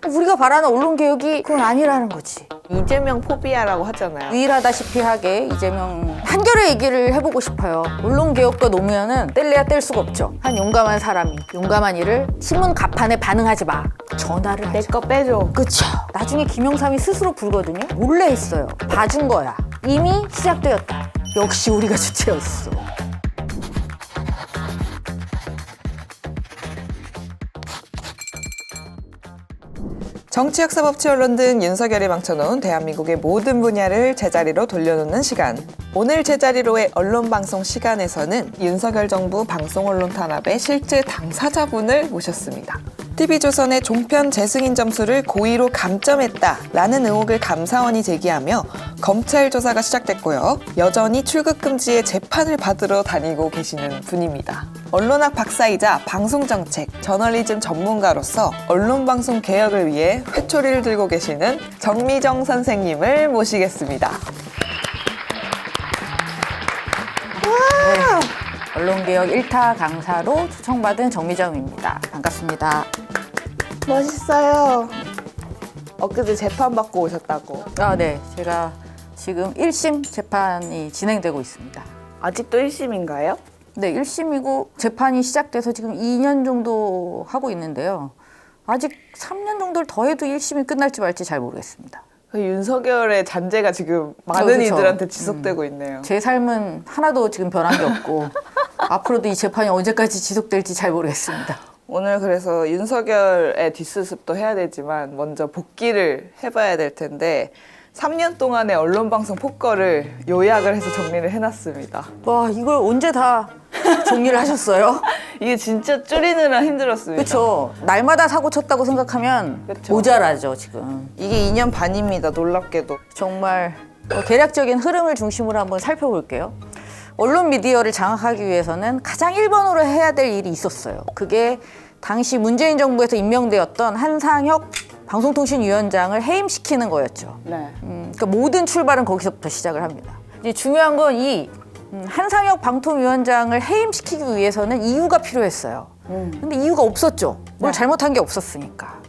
우리가 바라는 언론개혁이 그건 아니라는 거지. 이재명 포비아라고 하잖아요. 유일하다시피 하게 이재명 한결의 얘기를 해보고 싶어요. 언론개혁과 노무현은 뗄래야 뗄 수가 없죠. 한 용감한 사람이 용감한 일을 신문 가판에 반응하지 마. 전화를 내 하죠. 거 빼줘. 그쵸. 나중에 김영삼이 스스로 불거든요. 몰래 했어요. 봐준 거야. 이미 시작되었다. 역시 우리가 주체였어. 정치, 역사, 법치, 언론 등 윤석열이 망쳐놓은 대한민국의 모든 분야를 제자리로 돌려놓는 시간. 오늘 제자리로의 언론방송 시간에서는 윤석열 정부 방송언론 탄압의 실제 당사자분을 모셨습니다. TV조선의 종편 재승인 점수를 고의로 감점했다라는 의혹을 감사원이 제기하며 검찰 조사가 시작됐고요. 여전히 출국 금지의 재판을 받으러 다니고 계시는 분입니다. 언론학 박사이자 방송정책, 저널리즘 전문가로서 언론방송 개혁을 위해 회초리를 들고 계시는 정미정 선생님을 모시겠습니다. 언론개혁 1타 강사로 초청받은 정미정입니다. 반갑습니다. 멋있어요. 엊그제 재판 받고 오셨다고. 네. 제가 지금 1심 재판이 진행되고 있습니다. 아직도 1심인가요? 네, 1심이고 재판이 시작돼서 지금 2년 정도 하고 있는데요. 아직 3년 정도를 더 해도 1심이 끝날지 말지 잘 모르겠습니다. 그 윤석열의 잔재가 지금 많은 그쵸. 이들한테 지속되고 있네요. 제 삶은 하나도 지금 변한 게 없고 앞으로도 이 재판이 언제까지 지속될지 잘 모르겠습니다. 오늘 그래서 윤석열의 뒷수습도 해야 되지만 먼저 복귀를 해봐야 될 텐데 3년 동안의 언론방송 폭거를 요약을 해서 정리를 해놨습니다. 와, 이걸 언제 다 정리를 하셨어요? 이게 진짜 줄이느라 힘들었습니다. 그렇죠. 날마다 사고 쳤다고 생각하면 그쵸. 모자라죠, 지금. 이게 2년 반입니다. 놀랍게도. 정말 대략적인 흐름을 중심으로 한번 살펴볼게요. 언론 미디어를 장악하기 위해서는 가장 1번으로 해야 될 일이 있었어요. 그게 당시 문재인 정부에서 임명되었던 한상혁 방송통신위원장을 해임시키는 거였죠. 네. 그러니까 모든 출발은 거기서부터 시작을 합니다. 이제 중요한 건 이 한상혁 방통위원장을 해임시키기 위해서는 이유가 필요했어요. 근데 이유가 없었죠. 뭘 잘못한 게 없었으니까.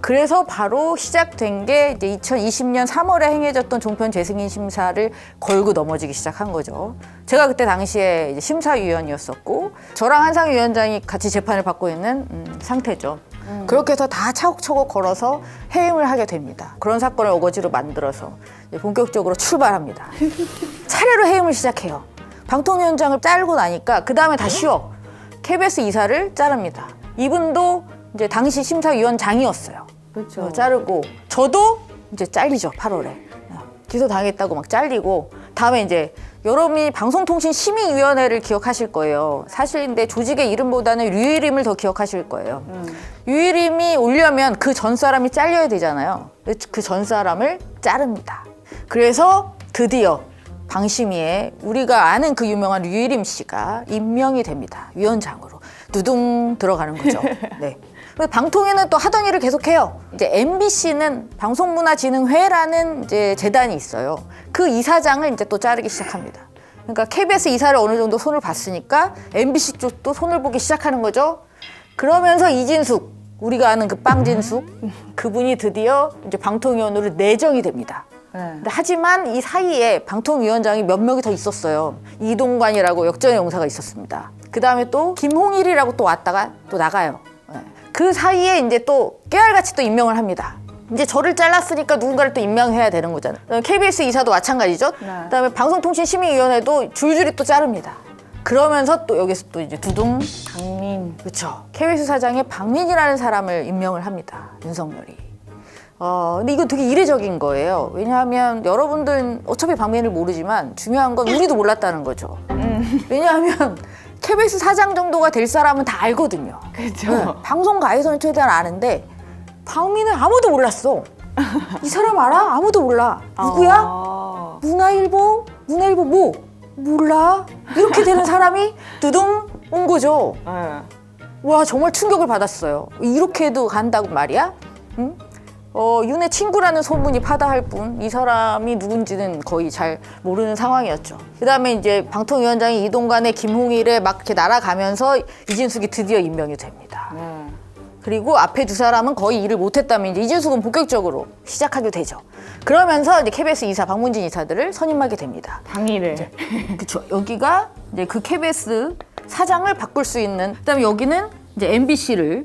그래서 바로 시작된 게 이제 2020년 3월에 행해졌던 종편 재승인 심사를 걸고 넘어지기 시작한 거죠. 제가 그때 당시에 이제 심사위원이었었고 저랑 한상혁 위원장이 같이 재판을 받고 있는 상태죠. 그렇게 해서 다 차곡차곡 걸어서 해임을 하게 됩니다. 그런 사건을 어거지로 만들어서 이제 본격적으로 출발합니다. 차례로 해임을 시작해요. 방통위원장을 자르고 나니까 그 다음에 다 쉬워. KBS 이사를 자릅니다. 이분도 이제 당시 심사위원장이었어요. 그렇죠. 자르고 저도 이제 잘리죠. 8월에 기소 당했다고 막 잘리고 다음에 이제 여러분이 방송통신심의위원회를 기억하실 거예요. 사실인데 조직의 이름보다는 류일임을 더 기억하실 거예요. 류일임이 오려면 그 전 사람이 잘려야 되잖아요. 그 전 사람을 자릅니다. 그래서 드디어 방심위에 우리가 아는 그 유명한 류일임 씨가 임명이 됩니다. 위원장으로 두둥 들어가는 거죠. 네. 방통위는 또 하던 일을 계속해요. 이제 MBC는 방송문화진흥회라는 이제 재단이 있어요. 그 이사장을 이제 또 자르기 시작합니다. 그러니까 KBS 이사를 어느 정도 손을 봤으니까 MBC 쪽도 손을 보기 시작하는 거죠. 그러면서 이진숙, 우리가 아는 그 빵진숙, 그분이 드디어 이제 방통위원으로 내정이 됩니다. 근데 하지만 이 사이에 방통위원장이 몇 명이 더 있었어요. 이동관이라고 역전의 용사가 있었습니다. 그 다음에 또 김홍일이라고 또 왔다가 또 나가요. 그 사이에 이제 또 깨알같이 또 임명을 합니다. 이제 저를 잘랐으니까 누군가를 또 임명해야 되는 거잖아요. KBS 이사도 마찬가지죠. 그다음에 방송통신심의위원회도 줄줄이 또 자릅니다. 그러면서 또 여기서 또 이제 두둥 박민. 그렇죠. KBS 사장에 박민이라는 사람을 임명을 합니다. 윤석열이. 근데 이거 되게 이례적인 거예요. 왜냐하면 여러분들은 어차피 박민을 모르지만 중요한 건 우리도 몰랐다는 거죠. 왜냐하면 KBS 사장 정도가 될 사람은 다 알거든요. 그렇죠. 방송가에서는 최대한 아는데 박민은 아무도 몰랐어. 이 사람 알아? 아무도 몰라. 누구야? 문화일보? 문화일보 뭐? 몰라? 이렇게 되는 사람이 두둥 온 거죠. 와, 정말 충격을 받았어요. 이렇게도 간다고 말이야? 응? 윤의 친구라는 소문이 파다할 뿐 이 사람이 누군지는 거의 잘 모르는 상황이었죠. 그다음에 이제 방통위원장이 이동관의 김홍일에 막 이렇게 날아가면서 이진숙이 드디어 임명이 됩니다. 그리고 앞에 두 사람은 거의 일을 못했다면 이제 이준숙은 본격적으로 시작하게 되죠. 그러면서 이제 KBS 이사 박문진 이사들을 선임하게 됩니다. 당일에. 그렇죠. 여기가 이제 그 KBS 사장을 바꿀 수 있는. 그다음에 여기는 이제 MBC를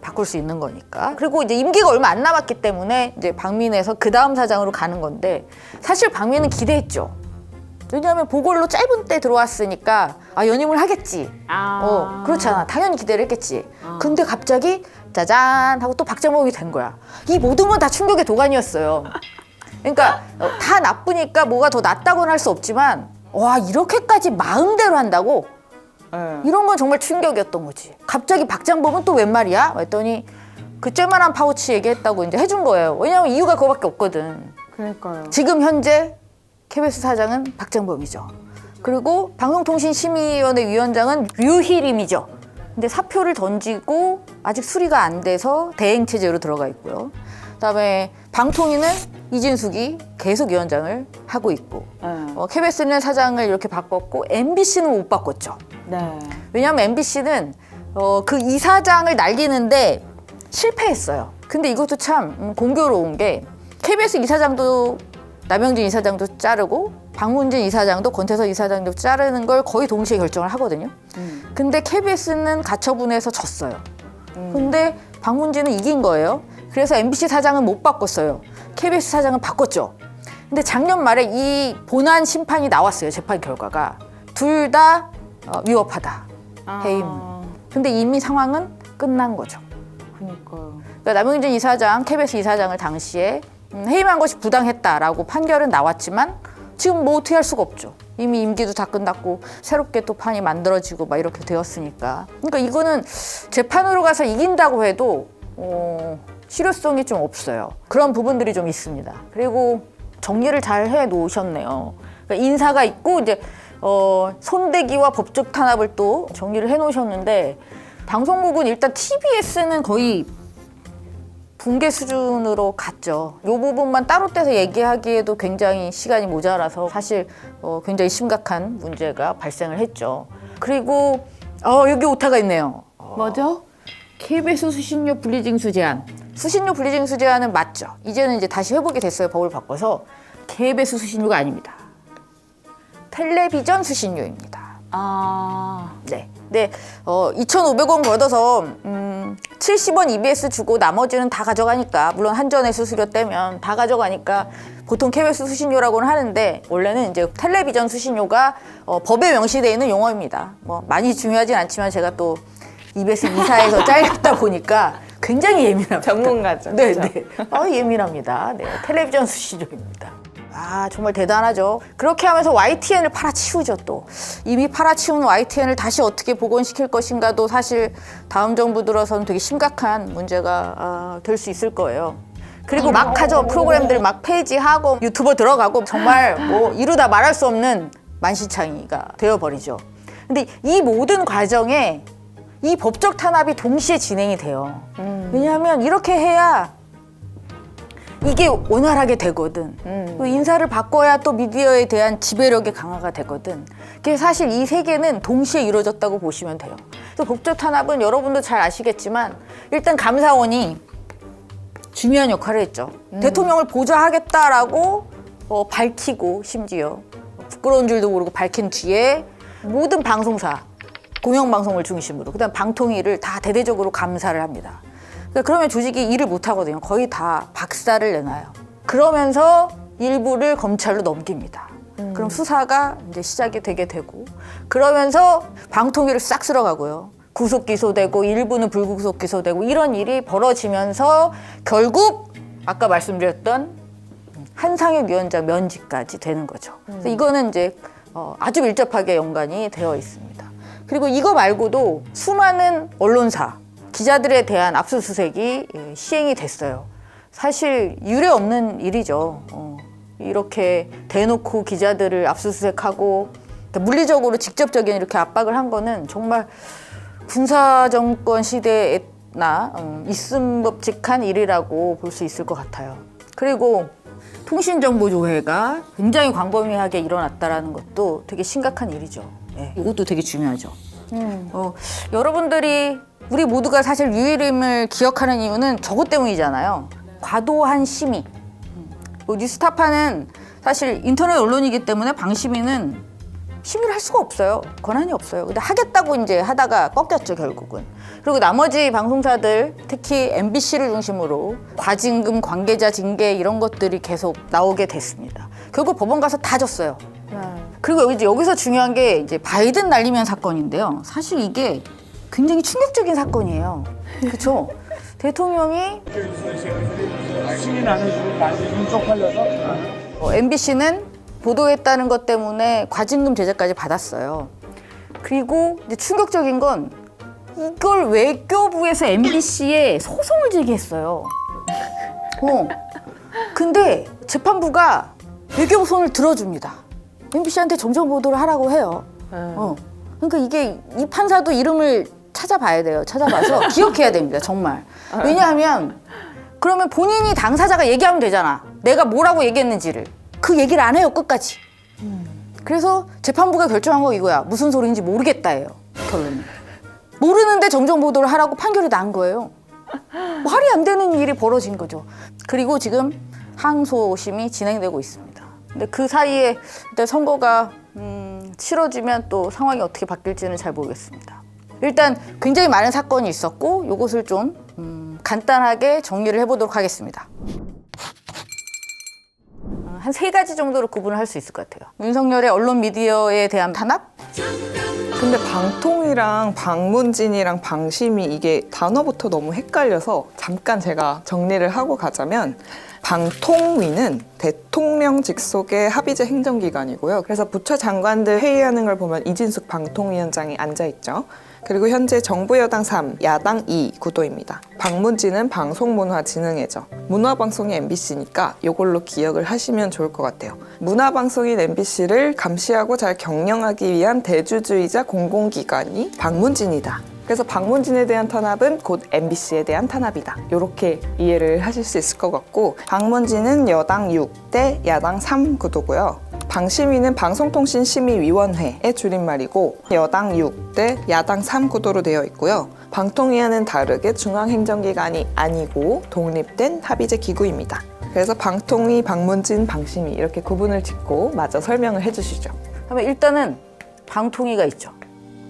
바꿀 수 있는 거니까. 그리고 이제 임기가 얼마 안 남았기 때문에 이제 박민에서 그 다음 사장으로 가는 건데 사실 박민은 기대했죠. 왜냐하면 보궐로 짧은 때 들어왔으니까 연임을 하겠지. 그렇잖아. 당연히 기대를 했겠지. 근데 갑자기 짜잔 하고 또 박장범이 된 거야. 이 모든 건 다 충격의 도가니였어요. 그러니까 다 나쁘니까 뭐가 더 낫다고는 할 수 없지만 와 이렇게까지 마음대로 한다고? 이런 건 정말 충격이었던 거지. 갑자기 박장범은 또 웬 말이야? 했더니 그 쬐만한 파우치 얘기했다고 이제 해준 거예요. 왜냐면 이유가 그거밖에 없거든. 그러니까요. 지금 현재 KBS 사장은 박장범이죠. 그리고 방송통신심의위원회 위원장은 류희림이죠. 근데 사표를 던지고 아직 수리가 안 돼서 대행체제로 들어가 있고요. 그다음에 방통위는 이진숙이 계속 위원장을 하고 있고 KBS는 사장을 이렇게 바꿨고 MBC는 못 바꿨죠. 네. 왜냐하면 MBC는 그 이사장을 날리는데 실패했어요. 근데 이것도 참 공교로운 게 KBS 이사장도 남영진 이사장도 자르고 박문진 이사장도 권태서 이사장도 자르는 걸 거의 동시에 결정을 하거든요. 근데 KBS는 가처분해서 졌어요. 근데 박문진은 이긴 거예요. 그래서 MBC 사장은 못 바꿨어요. KBS 사장은 바꿨죠. 근데 작년 말에 이 본안 심판이 나왔어요. 재판 결과가. 둘 다 위법하다. 해임. 근데 이미 상황은 끝난 거죠. 그러니까요. 그러니까 남영진 이사장, KBS 이사장을 당시에 해임한 것이 부당했다라고 판결은 나왔지만 지금 뭐 어떻게 할 수가 없죠. 이미 임기도 다 끝났고 새롭게 또 판이 만들어지고 막 이렇게 되었으니까. 그러니까 이거는 재판으로 가서 이긴다고 해도 실효성이 좀 없어요. 그런 부분들이 좀 있습니다. 그리고 정리를 잘 해놓으셨네요. 그러니까 인사가 있고 이제 손대기와 법적 탄압을 또 정리를 해놓으셨는데 방송국은 일단 TBS는 거의 붕괴 수준으로 갔죠. 이 부분만 따로 떼서 얘기하기에도 굉장히 시간이 모자라서 사실 굉장히 심각한 문제가 발생을 했죠. 그리고 여기 오타가 있네요. 뭐죠? KBS 수신료 분리징수 제한. 수신료 분리징수 제한은 맞죠. 이제는 이제 다시 회복이 됐어요. 법을 바꿔서. KBS 수신료가 아닙니다. 텔레비전 수신료입니다. 네. 네. 2,500원 걷어서 70원 EBS 주고 나머지는 다 가져가니까 물론 한전의 수수료 떼면 다 가져가니까 보통 KBS 수신료라고는 하는데 원래는 이제 텔레비전 수신료가 법에 명시되어 있는 용어입니다. 뭐 많이 중요하진 않지만 제가 또 EBS 이사에서 잘렸다 보니까 굉장히 예민합니다. 전문가죠. 네, 그렇죠? 네. 예민합니다. 네. 텔레비전 수신료입니다. 정말 대단하죠. 그렇게 하면서 YTN을 팔아치우죠. 또 이미 팔아치운 YTN을 다시 어떻게 복원시킬 것인가도 사실 다음 정부 들어서는 되게 심각한 문제가 될 수 있을 거예요. 그리고 막 하죠. 프로그램들 막 폐지하고 유튜버 들어가고 정말 뭐 이루다 말할 수 없는 만신창이가 되어버리죠. 근데 이 모든 과정에 이 법적 탄압이 동시에 진행이 돼요. 왜냐하면 이렇게 해야 이게 원활하게 되거든. 인사를 바꿔야 또 미디어에 대한 지배력이 강화가 되거든. 그래서 사실 이 세 개는 동시에 이루어졌다고 보시면 돼요. 그래서 법적 탄압은 여러분도 잘 아시겠지만 일단 감사원이 중요한 역할을 했죠. 대통령을 보좌하겠다라고 밝히고 심지어 부끄러운 줄도 모르고 밝힌 뒤에 모든 방송사, 공영방송을 중심으로 그다음 방통위를 다 대대적으로 감사를 합니다. 그러면 조직이 일을 못 하거든요. 거의 다 박살을 내놔요. 그러면서 일부를 검찰로 넘깁니다. 그럼 수사가 이제 시작이 되게 되고 그러면서 방통위를 싹 쓸어가고요. 구속 기소되고 일부는 불구속 기소되고 이런 일이 벌어지면서 결국 아까 말씀드렸던 한상혁 위원장 면직까지 되는 거죠. 그래서 이거는 이제 아주 밀접하게 연관이 되어 있습니다. 그리고 이거 말고도 수많은 언론사 기자들에 대한 압수수색이 시행이 됐어요. 사실 유례 없는 일이죠. 이렇게 대놓고 기자들을 압수수색하고 물리적으로 직접적인 이렇게 압박을 한 거는 정말 군사정권 시대에나 있음법칙한 일이라고 볼 수 있을 것 같아요. 그리고 통신정보조회가 굉장히 광범위하게 일어났다는 것도 되게 심각한 일이죠. 네, 이것도 되게 중요하죠. 여러분들이 우리 모두가 사실 유일임을 기억하는 이유는 저것 때문이잖아요. 과도한 심의. 뉴스타파는 사실 인터넷 언론이기 때문에 방심위는 심의를 할 수가 없어요. 권한이 없어요. 근데 하겠다고 이제 하다가 꺾였죠, 결국은. 그리고 나머지 방송사들, 특히 MBC를 중심으로 과징금, 관계자 징계 이런 것들이 계속 나오게 됐습니다. 결국 법원 가서 다 졌어요. 그리고 여기서 중요한 게 이제 바이든 날리면 사건인데요. 사실 이게 굉장히 충격적인 사건이에요. 그렇죠? 대통령이 승인 안 해주고 나중에 쪽팔려서 MBC는 보도했다는 것 때문에 과징금 제재까지 받았어요. 그리고 이제 충격적인 건 이걸 외교부에서 MBC에 소송을 제기했어요. 근데 재판부가 외교부 손을 들어줍니다. MBC한테 정정 보도를 하라고 해요. 그러니까 이게 이 판사도 이름을 찾아봐야 돼요. 찾아봐서 기억해야 됩니다. 정말. 왜냐하면 그러면 본인이 당사자가 얘기하면 되잖아. 내가 뭐라고 얘기했는지를. 그 얘기를 안 해요. 끝까지. 그래서 재판부가 결정한 거 이거야. 무슨 소리인지 모르겠다예요. 결론이. 모르는데 정정 보도를 하라고 판결이 난 거예요. 말이 안 되는 일이 벌어진 거죠. 그리고 지금 항소심이 진행되고 있습니다. 근데 그 사이에 일단 선거가 치러지면 또 상황이 어떻게 바뀔지는 잘 모르겠습니다. 일단 굉장히 많은 사건이 있었고 이것을 좀 간단하게 정리를 해보도록 하겠습니다. 한 3가지 정도로 구분을 할 수 있을 것 같아요. 윤석열의 언론 미디어에 대한 탄압? 근데 방통위랑 방문진이랑 방심위 이게 단어부터 너무 헷갈려서 잠깐 제가 정리를 하고 가자면 방통위는 대통령 직속의 합의제 행정기관이고요. 그래서 부처 장관들 회의하는 걸 보면 이진숙 방통위원장이 앉아있죠. 그리고 현재 정부 여당 3, 야당 2 구도입니다. 방문진은 방송문화진흥회죠. 문화방송이 MBC니까 이걸로 기억을 하시면 좋을 것 같아요. 문화방송인 MBC를 감시하고 잘 경영하기 위한 대주주이자 공공기관이 방문진이다. 그래서 방문진에 대한 탄압은 곧 MBC에 대한 탄압이다. 이렇게 이해를 하실 수 있을 것 같고 방문진은 여당 6 대 야당 3 구도고요. 방심위는 방송통신심의위원회의 줄임말이고 여당 6 대 야당 3 구도로 되어 있고요. 방통위와는 다르게 중앙행정기관이 아니고 독립된 합의제 기구입니다. 그래서 방통위, 방문진, 방심위 이렇게 구분을 짓고 마저 설명을 해주시죠. 그러면 일단은 방통위가 있죠.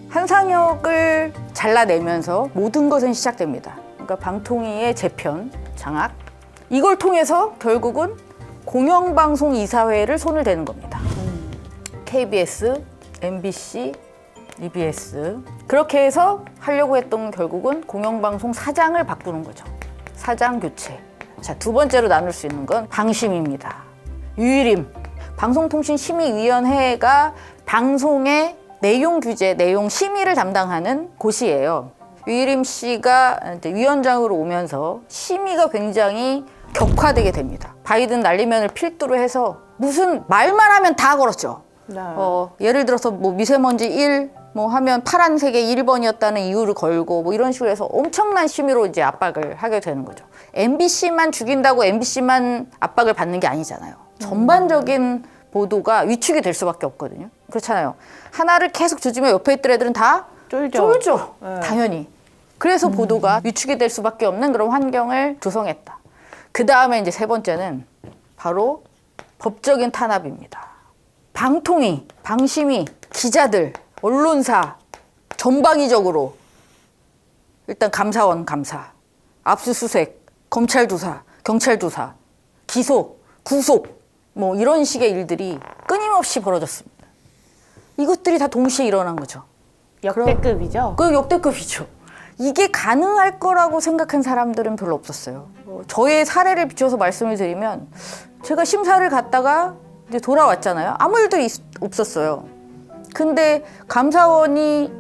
한상혁을 잘라내면서 모든 것은 시작됩니다. 그러니까 방통위의 재편, 장악 이걸 통해서 결국은 공영방송이사회를 손을 대는 겁니다. KBS, MBC, EBS 그렇게 해서 하려고 했던 결국은 공영방송 사장을 바꾸는 거죠. 사장 교체. 자, 2번째로 나눌 수 있는 건 방심입니다. 유일임. 방송통신심의위원회가 방송의 내용 규제, 내용 심의를 담당하는 곳이에요. 유일임 씨가 이제 위원장으로 오면서 심의가 굉장히 격화되게 됩니다. 바이든 날리면을 필두로 해서 무슨 말만 하면 다 걸었죠. 예를 들어서 뭐 미세먼지 1, 뭐 하면 파란색의 1번이었다는 이유를 걸고 뭐 이런 식으로 해서 엄청난 심의로 이제 압박을 하게 되는 거죠. MBC만 죽인다고 MBC만 압박을 받는 게 아니잖아요. 전반적인 보도가 위축이 될 수밖에 없거든요. 그렇잖아요. 하나를 계속 조지면 옆에 있던 애들은 다 쫄죠. 당연히. 그래서 보도가 위축이 될 수밖에 없는 그런 환경을 조성했다. 그 다음에 이제 3번째는 바로 법적인 탄압입니다. 방통위, 방심위, 기자들, 언론사 전방위적으로 일단 감사원 감사, 압수수색, 검찰 조사, 경찰 조사, 기소, 구속 뭐 이런 식의 일들이 끊임없이 벌어졌습니다. 이것들이 다 동시에 일어난 거죠. 역대급이죠? 그 역대급이죠. 이게 가능할 거라고 생각한 사람들은 별로 없었어요. 저의 사례를 비춰서 말씀을 드리면 제가 심사를 갔다가 이제 돌아왔잖아요. 아무 일도 없었어요. 근데 감사원이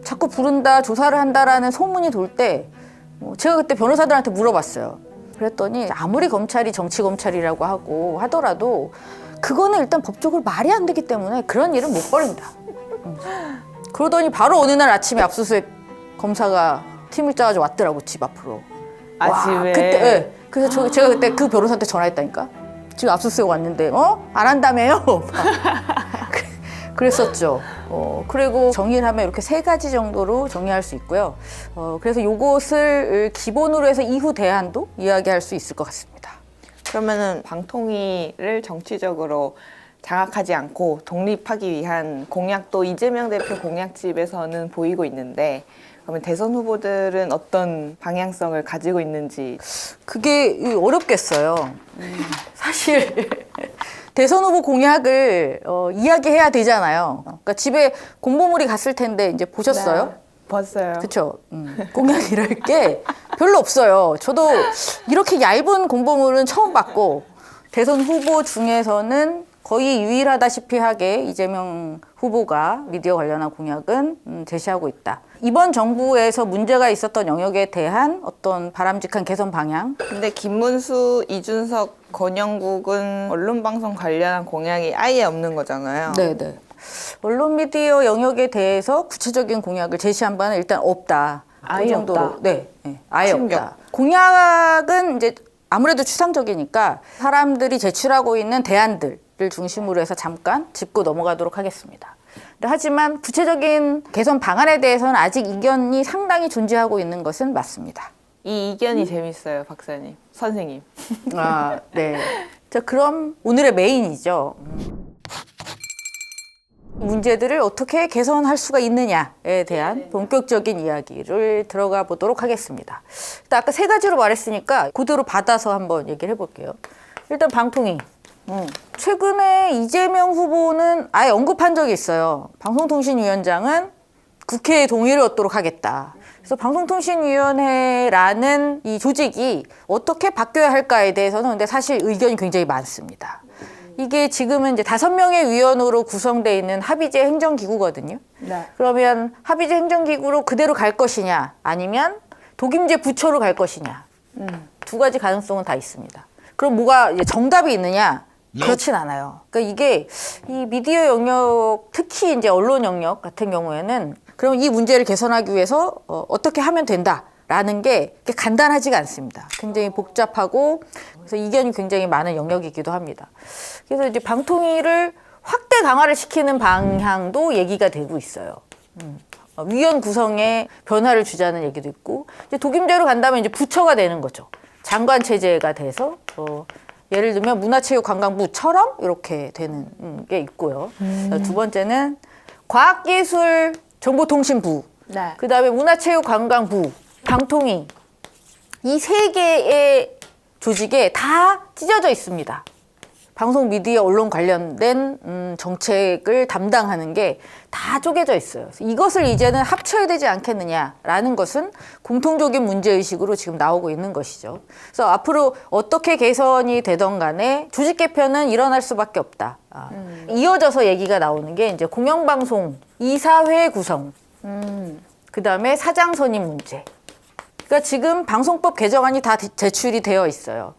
자꾸 부른다, 조사를 한다라는 소문이 돌 때 제가 그때 변호사들한테 물어봤어요. 그랬더니 아무리 검찰이 정치검찰이라고 하더라도 그거는 일단 법적으로 말이 안 되기 때문에 그런 일은 못 벌인다. 그러더니 바로 어느 날 아침에 압수수색 검사가 팀을 짜가지고 왔더라고, 집 앞으로. 집에? 그때, 네. 그래서 제가 그때 그 변호사한테 전화했다니까. 지금 압수수색 왔는데, 안 한다며요? 그랬었죠. 그리고 정의를 하면 이렇게 세 가지 정도로 정리할 수 있고요. 그래서 요것을 기본으로 해서 이후 대안도 이야기할 수 있을 것 같습니다. 그러면은 방통위를 정치적으로 장악하지 않고 독립하기 위한 공약도 이재명 대표 공약집에서는 보이고 있는데 그러면 대선 후보들은 어떤 방향성을 가지고 있는지 그게 어렵겠어요. 사실 대선 후보 공약을 이야기해야 되잖아요. 그러니까 집에 공보물이 갔을 텐데 이제 보셨어요? 봤어요. 그렇죠. 공약이랄 게 별로 없어요. 저도 이렇게 얇은 공보물은 처음 봤고 대선 후보 중에서는 거의 유일하다시피 하게 이재명 후보가 미디어 관련한 공약은 제시하고 있다. 이번 정부에서 문제가 있었던 영역에 대한 어떤 바람직한 개선 방향. 근데 김문수, 이준석, 권영국은 언론방송 관련한 공약이 아예 없는 거잖아요. 네네. 언론 미디어 영역에 대해서 구체적인 공약을 제시한 바는 일단 없다. 아예 그 정도로. 없다. 네, 아예 충격. 없다. 공약은 이제 아무래도 추상적이니까 사람들이 제출하고 있는 대안들을 중심으로 해서 잠깐 짚고 넘어가도록 하겠습니다. 하지만 구체적인 개선 방안에 대해서는 아직 이견이 상당히 존재하고 있는 것은 맞습니다. 이 이견이 재밌어요, 박사님, 선생님. 아, 네. 자, 그럼 오늘의 메인이죠. 문제들을 어떻게 개선할 수가 있느냐에 대한 본격적인 이야기를 들어가 보도록 하겠습니다. 일단 아까 세 가지로 말했으니까 그대로 받아서 한번 얘기를 해볼게요. 일단 방통위. 최근에 이재명 후보는 아예 언급한 적이 있어요. 방송통신위원장은 국회의 동의를 얻도록 하겠다. 그래서 방송통신위원회라는 이 조직이 어떻게 바뀌어야 할까에 대해서는 근데 사실 의견이 굉장히 많습니다. 이게 지금은 이제 5명의 위원으로 구성되어 있는 합의제 행정기구거든요. 네. 그러면 합의제 행정기구로 그대로 갈 것이냐 아니면 독임제 부처로 갈 것이냐 두 가지 가능성은 다 있습니다. 그럼 뭐가 이제 정답이 있느냐? 그렇진 않아요. 그러니까 이게 이 미디어 영역, 특히 이제 언론 영역 같은 경우에는 그럼 이 문제를 개선하기 위해서 어떻게 하면 된다라는 게 간단하지가 않습니다. 굉장히 복잡하고 그래서 이견이 굉장히 많은 영역이기도 합니다. 그래서 이제 방통위를 확대 강화를 시키는 방향도 얘기가 되고 있어요. 위원 구성에 변화를 주자는 얘기도 있고 이제 독임제로 간다면 이제 부처가 되는 거죠. 장관 체제가 돼서 예를 들면 문화체육관광부처럼 이렇게 되는 게 있고요. 두 번째는 과학기술정보통신부, 네. 그다음에 문화체육관광부, 방통위 이 세 개의 조직에 다 찢어져 있습니다. 방송, 미디어, 언론 관련된 정책을 담당하는 게 다 쪼개져 있어요. 그래서 이것을 이제는 합쳐야 되지 않겠느냐라는 것은 공통적인 문제의식으로 지금 나오고 있는 것이죠. 그래서 앞으로 어떻게 개선이 되던 간에 조직 개편은 일어날 수밖에 없다. 이어져서 얘기가 나오는 게 이제 공영방송 이사회 구성, 그다음에 사장 선임 문제. 그러니까 지금 방송법 개정안이 다 제출이 되어 있어요.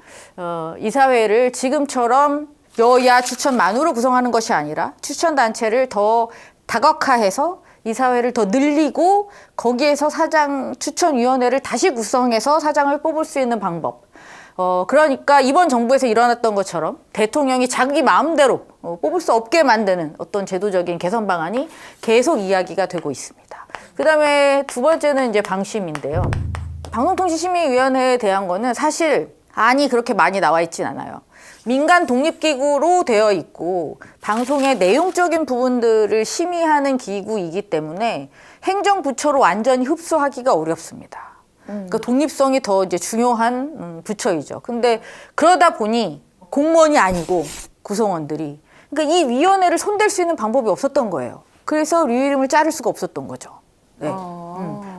이사회를 지금처럼 여야 추천만으로 구성하는 것이 아니라 추천단체를 더 다각화해서 이사회를 더 늘리고 거기에서 사장 추천위원회를 다시 구성해서 사장을 뽑을 수 있는 방법. 그러니까 이번 정부에서 일어났던 것처럼 대통령이 자기 마음대로 뽑을 수 없게 만드는 어떤 제도적인 개선 방안이 계속 이야기가 되고 있습니다. 그다음에 두 번째는 이제 방심인데요. 방송통신심의위원회에 대한 거는 사실 안이 그렇게 많이 나와 있진 않아요. 민간 독립기구로 되어 있고 방송의 내용적인 부분들을 심의하는 기구이기 때문에 행정부처로 완전히 흡수하기가 어렵습니다. 그러니까 독립성이 더 이제 중요한 부처이죠. 근데 그러다 보니 공무원이 아니고 구성원들이 그러니까 이 위원회를 손댈 수 있는 방법이 없었던 거예요. 그래서 류일임을 자를 수가 없었던 거죠. 네.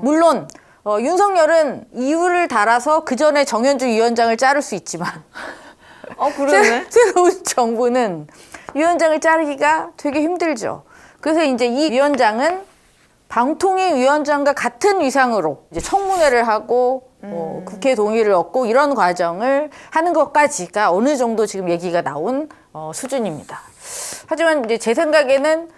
물론 윤석열은 이유를 달아서 그 전에 정현주 위원장을 자를 수 있지만 그러네. 새로운 정부는 위원장을 자르기가 되게 힘들죠. 그래서 이제 이 위원장은 방통위 위원장과 같은 위상으로 이제 청문회를 하고 국회 동의를 얻고 이런 과정을 하는 것까지가 어느 정도 지금 얘기가 나온 수준입니다. 하지만 이제 제 생각에는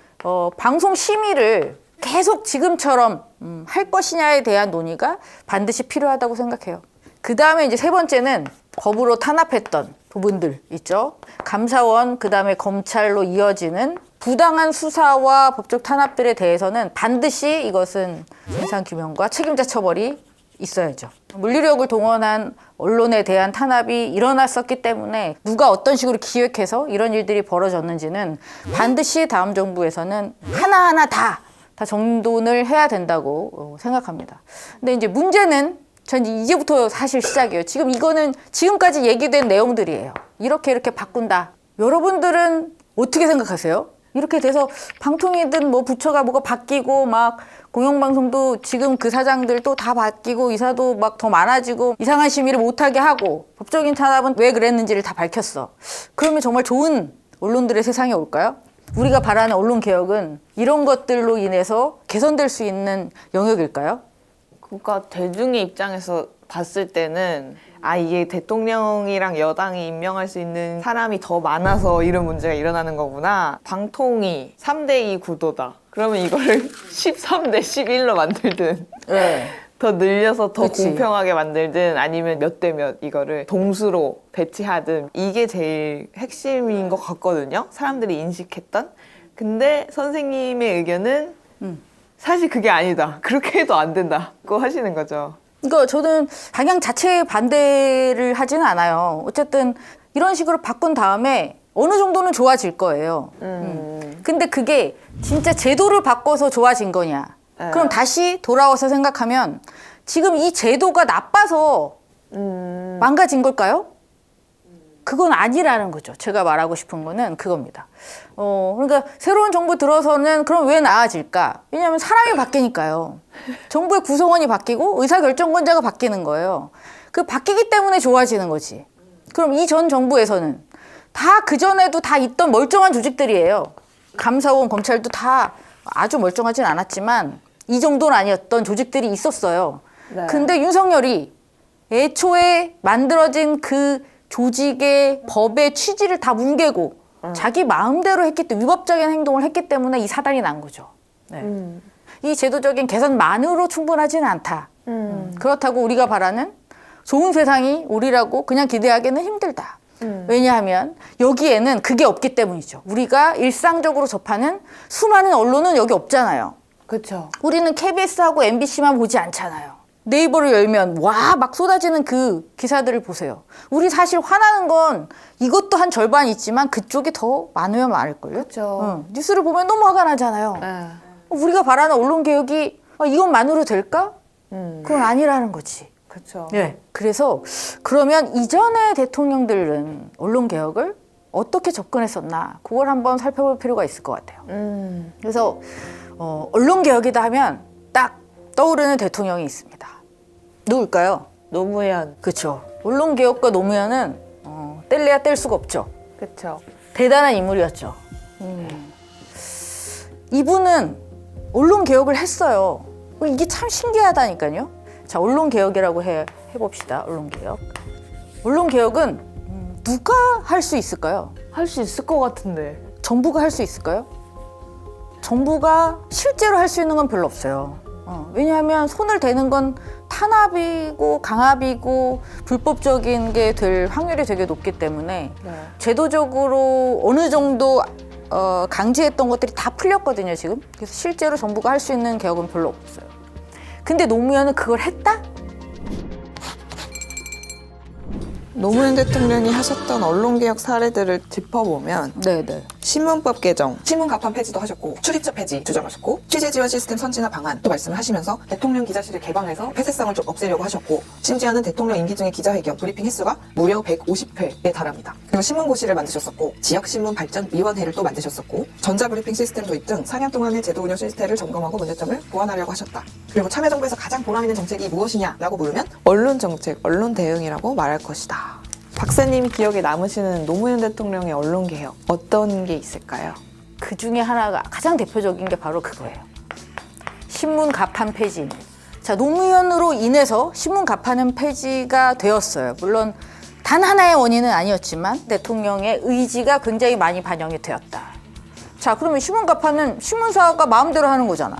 방송 심의를 계속 지금처럼 할 것이냐에 대한 논의가 반드시 필요하다고 생각해요. 그 다음에 이제 세 번째는 법으로 탄압했던 부분들 있죠. 감사원, 그 다음에 검찰로 이어지는 부당한 수사와 법적 탄압들에 대해서는 반드시 이것은 진상규명과 책임자 처벌이 있어야죠. 물리력을 동원한 언론에 대한 탄압이 일어났었기 때문에 누가 어떤 식으로 기획해서 이런 일들이 벌어졌는지는 반드시 다음 정부에서는 하나하나 다 정돈을 해야 된다고 생각합니다. 근데 이제 문제는 전 이제부터 사실 시작이에요. 지금 이거는 지금까지 얘기된 내용들이에요. 이렇게 바꾼다. 여러분들은 어떻게 생각하세요? 이렇게 돼서 방통위든 뭐 부처가 뭐가 바뀌고 막 공영방송도 지금 그 사장들 또 다 바뀌고 이사도 막 더 많아지고 이상한 심의를 못하게 하고 법적인 탄압은 왜 그랬는지를 다 밝혔어. 그러면 정말 좋은 언론들의 세상이 올까요? 우리가 바라는 언론 개혁은 이런 것들로 인해서 개선될 수 있는 영역일까요? 그러니까 대중의 입장에서 봤을 때는 이게 대통령이랑 여당이 임명할 수 있는 사람이 더 많아서 이런 문제가 일어나는 거구나. 방통위 3대2 구도다. 그러면 이거를 13대 11로 만들든 네. 더 늘려서 더 그치. 공평하게 만들든 아니면 몇 대 몇 이거를 동수로 배치하든 이게 제일 핵심인 것 같거든요. 사람들이 인식했던. 근데 선생님의 의견은 사실 그게 아니다. 그렇게 해도 안 된다. 그거 하시는 거죠. 그러니까 저는 방향 자체에 반대를 하지는 않아요. 어쨌든 이런 식으로 바꾼 다음에 어느 정도는 좋아질 거예요. 근데 그게 진짜 제도를 바꿔서 좋아진 거냐? 그럼 다시 돌아와서 생각하면 지금 이 제도가 나빠서 망가진 걸까요? 그건 아니라는 거죠. 제가 말하고 싶은 거는 그겁니다. 그러니까 새로운 정부 들어서는 그럼 왜 나아질까? 왜냐하면 사람이 바뀌니까요. 정부의 구성원이 바뀌고 의사결정권자가 바뀌는 거예요. 그 바뀌기 때문에 좋아지는 거지. 그럼 이 전 정부에서는 다 그전에도 다 있던 멀쩡한 조직들이에요. 감사원, 검찰도 다 아주 멀쩡하진 않았지만 이 정도는 아니었던 조직들이 있었어요. 네. 근데 윤석열이 애초에 만들어진 그 조직의 법의 취지를 다 뭉개고 자기 마음대로 했기 때문에 위법적인 행동을 했기 때문에 이 사단이 난 거죠. 네. 이 제도적인 개선만으로 충분하지는 않다. 그렇다고 우리가 바라는 좋은 세상이 오리라고 그냥 기대하기는 힘들다. 왜냐하면 여기에는 그게 없기 때문이죠. 우리가 일상적으로 접하는 수많은 언론은 여기 없잖아요. 그렇죠. 우리는 KBS하고 MBC만 보지 않잖아요. 네이버를 열면 와 막 쏟아지는 그 기사들을 보세요. 우리 사실 화나는 건 이것도 한 절반 있지만 그쪽이 더 많으면 많을걸요. 그렇죠. 뉴스를 보면 너무 화가 나잖아요. 우리가 바라는 언론 개혁이 이것만으로 될까? 그건 아니라는 거지. 그렇죠. 네. 그래서 그러면 이전의 대통령들은 언론 개혁을 어떻게 접근했었나 그걸 한번 살펴볼 필요가 있을 것 같아요. 그래서 언론 개혁이다 하면 딱 떠오르는 대통령이 있습니다. 누굴까요? 노무현. 그렇죠. 언론 개혁과 노무현은 뗄래야 뗄 수가 없죠. 그렇죠. 대단한 인물이었죠. 이분은 언론 개혁을 했어요. 이게 참 신기하다니까요. 자, 언론 개혁이라고 해봅시다. 언론 개혁. 언론 개혁은 누가 할 수 있을까요? 할 수 있을 것 같은데. 정부가 할 수 있을까요? 정부가 실제로 할 수 있는 건 별로 없어요. 왜냐하면 손을 대는 건 탄압이고 강압이고 불법적인 게 될 확률이 되게 높기 때문에 제도적으로 어느 정도 강제했던 것들이 다 풀렸거든요, 지금. 그래서 실제로 정부가 할 수 있는 개혁은 별로 없어요. 근데 노무현은 그걸 했다? 노무현 대통령이 하셨던 언론개혁 사례들을 짚어보면 네네. 신문법 개정, 신문 가판 폐지도 하셨고 출입처 폐지 주장하셨고 취재 지원 시스템 선진화 방안도 말씀을 하시면서 대통령 기자실을 개방해서 폐쇄성을 좀 없애려고 하셨고 심지어는 대통령 임기 중에 기자회견, 브리핑 횟수가 무려 150회에 달합니다. 그리고 신문고시를 만드셨었고 지역신문발전위원회를 또 만드셨었고 전자브리핑 시스템 도입 등 4년 동안의 제도 운영 실태를 점검하고 문제점을 보완하려고 하셨다. 그리고 참여정부에서 가장 보람 있는 정책이 무엇이냐라고 물으면 언론 정책, 언론 대응이라고 말할 것이다. 박사님 기억에 남으시는 노무현 대통령의 언론 개혁 어떤 게 있을까요? 그 중에 하나가 가장 대표적인 게 바로 그거예요. 신문 가판 폐지. 자, 노무현으로 인해서 신문 가판은 폐지가 되었어요. 물론 단 하나의 원인은 아니었지만 대통령의 의지가 굉장히 많이 반영이 되었다. 자, 그러면 신문 가판은 신문사가 마음대로 하는 거잖아.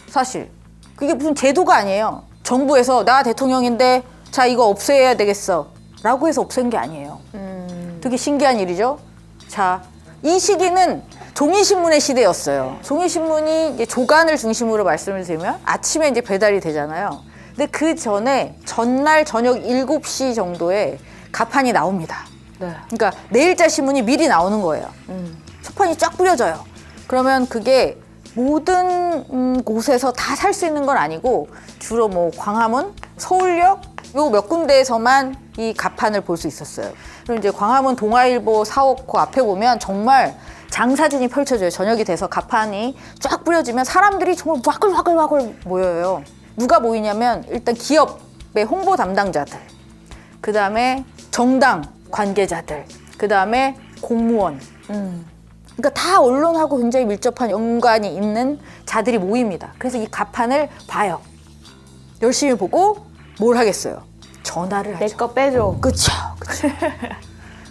사실 그게 무슨 제도가 아니에요. 정부에서 나 대통령인데 자 이거 없애야 되겠어 라고 해서 없앤 게 아니에요. 되게 신기한 일이죠. 자, 이 시기는 종이신문의 시대였어요. 종이신문이 이제 조간을 중심으로 말씀을 드리면 아침에 이제 배달이 되잖아요. 근데 그 전에 전날 저녁 7시 정도에 가판이 나옵니다. 네. 그러니까 내일자 신문이 미리 나오는 거예요. 초판이 쫙 뿌려져요. 그러면 그게 모든 곳에서 다 살 수 있는 건 아니고 주로 뭐 광화문, 서울역 요 몇 군데에서만 이 가판을 볼 수 있었어요. 그리고 이제 광화문 동아일보 사옥 그 앞에 보면 정말 장사진이 펼쳐져요. 저녁이 돼서 가판이 쫙 뿌려지면 사람들이 정말 와글와글 모여요. 누가 모이냐면 일단 기업의 홍보 담당자들, 그 다음에 정당 관계자들, 그 다음에 공무원. 그러니까 다 언론하고 굉장히 밀접한 연관이 있는 자들이 모입니다. 그래서 이 가판을 봐요. 열심히 보고 뭘 하겠어요? 전화를 하죠. 내 거 빼줘. 그쵸.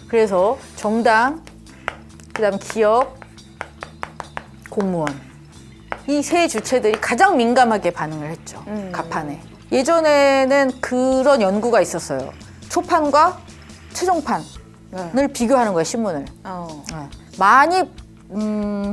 그래서 정당, 그다음 기업, 공무원 이 세 주체들이 가장 민감하게 반응을 했죠. 가판에. 예전에는 그런 연구가 있었어요. 초판과 최종판을 비교하는 거예요, 신문을. 네. 많이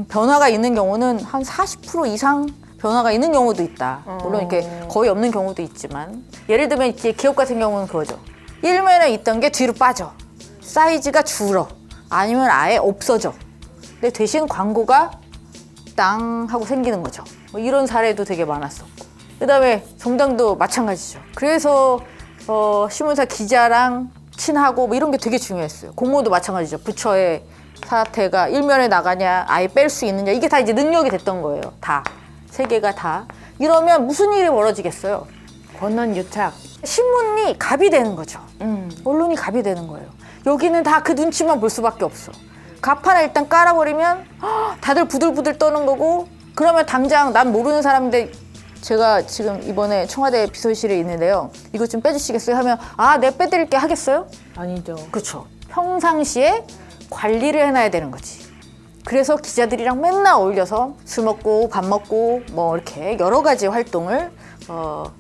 변화가 있는 경우는 한 40% 이상 변화가 있는 경우도 있다. 물론 이렇게 거의 없는 경우도 있지만 예를 들면 이렇게 기업 같은 경우는 그거죠. 일면에 있던 게 뒤로 빠져. 사이즈가 줄어. 아니면 아예 없어져. 근데 대신 광고가 땅 하고 생기는 거죠. 뭐 이런 사례도 되게 많았었고. 그다음에 정당도 마찬가지죠. 그래서 신문사 기자랑 친하고 뭐 이런 게 되게 중요했어요. 공무원도 마찬가지죠. 부처의 사태가 일면에 나가냐, 아예 뺄 수 있느냐, 이게 다 이제 능력이 됐던 거예요. 다. 세 개가 다. 이러면 무슨 일이 벌어지겠어요? 권한 유착. 신문이 갑이 되는 거죠. 언론이 갑이 되는 거예요. 여기는 다 그 눈치만 볼 수밖에 없어. 가판을 일단 깔아버리면 다들 부들부들 떠는 거고, 그러면 당장 난 모르는 사람인데 제가 지금 이번에 청와대 비서실에 있는데요. 이거 좀 빼주시겠어요? 하면 네, 빼드릴게 하겠어요? 아니죠. 그렇죠. 평상시에 관리를 해놔야 되는 거지. 그래서 기자들이랑 맨날 어울려서 술 먹고 밥 먹고 뭐 이렇게 여러 가지 활동을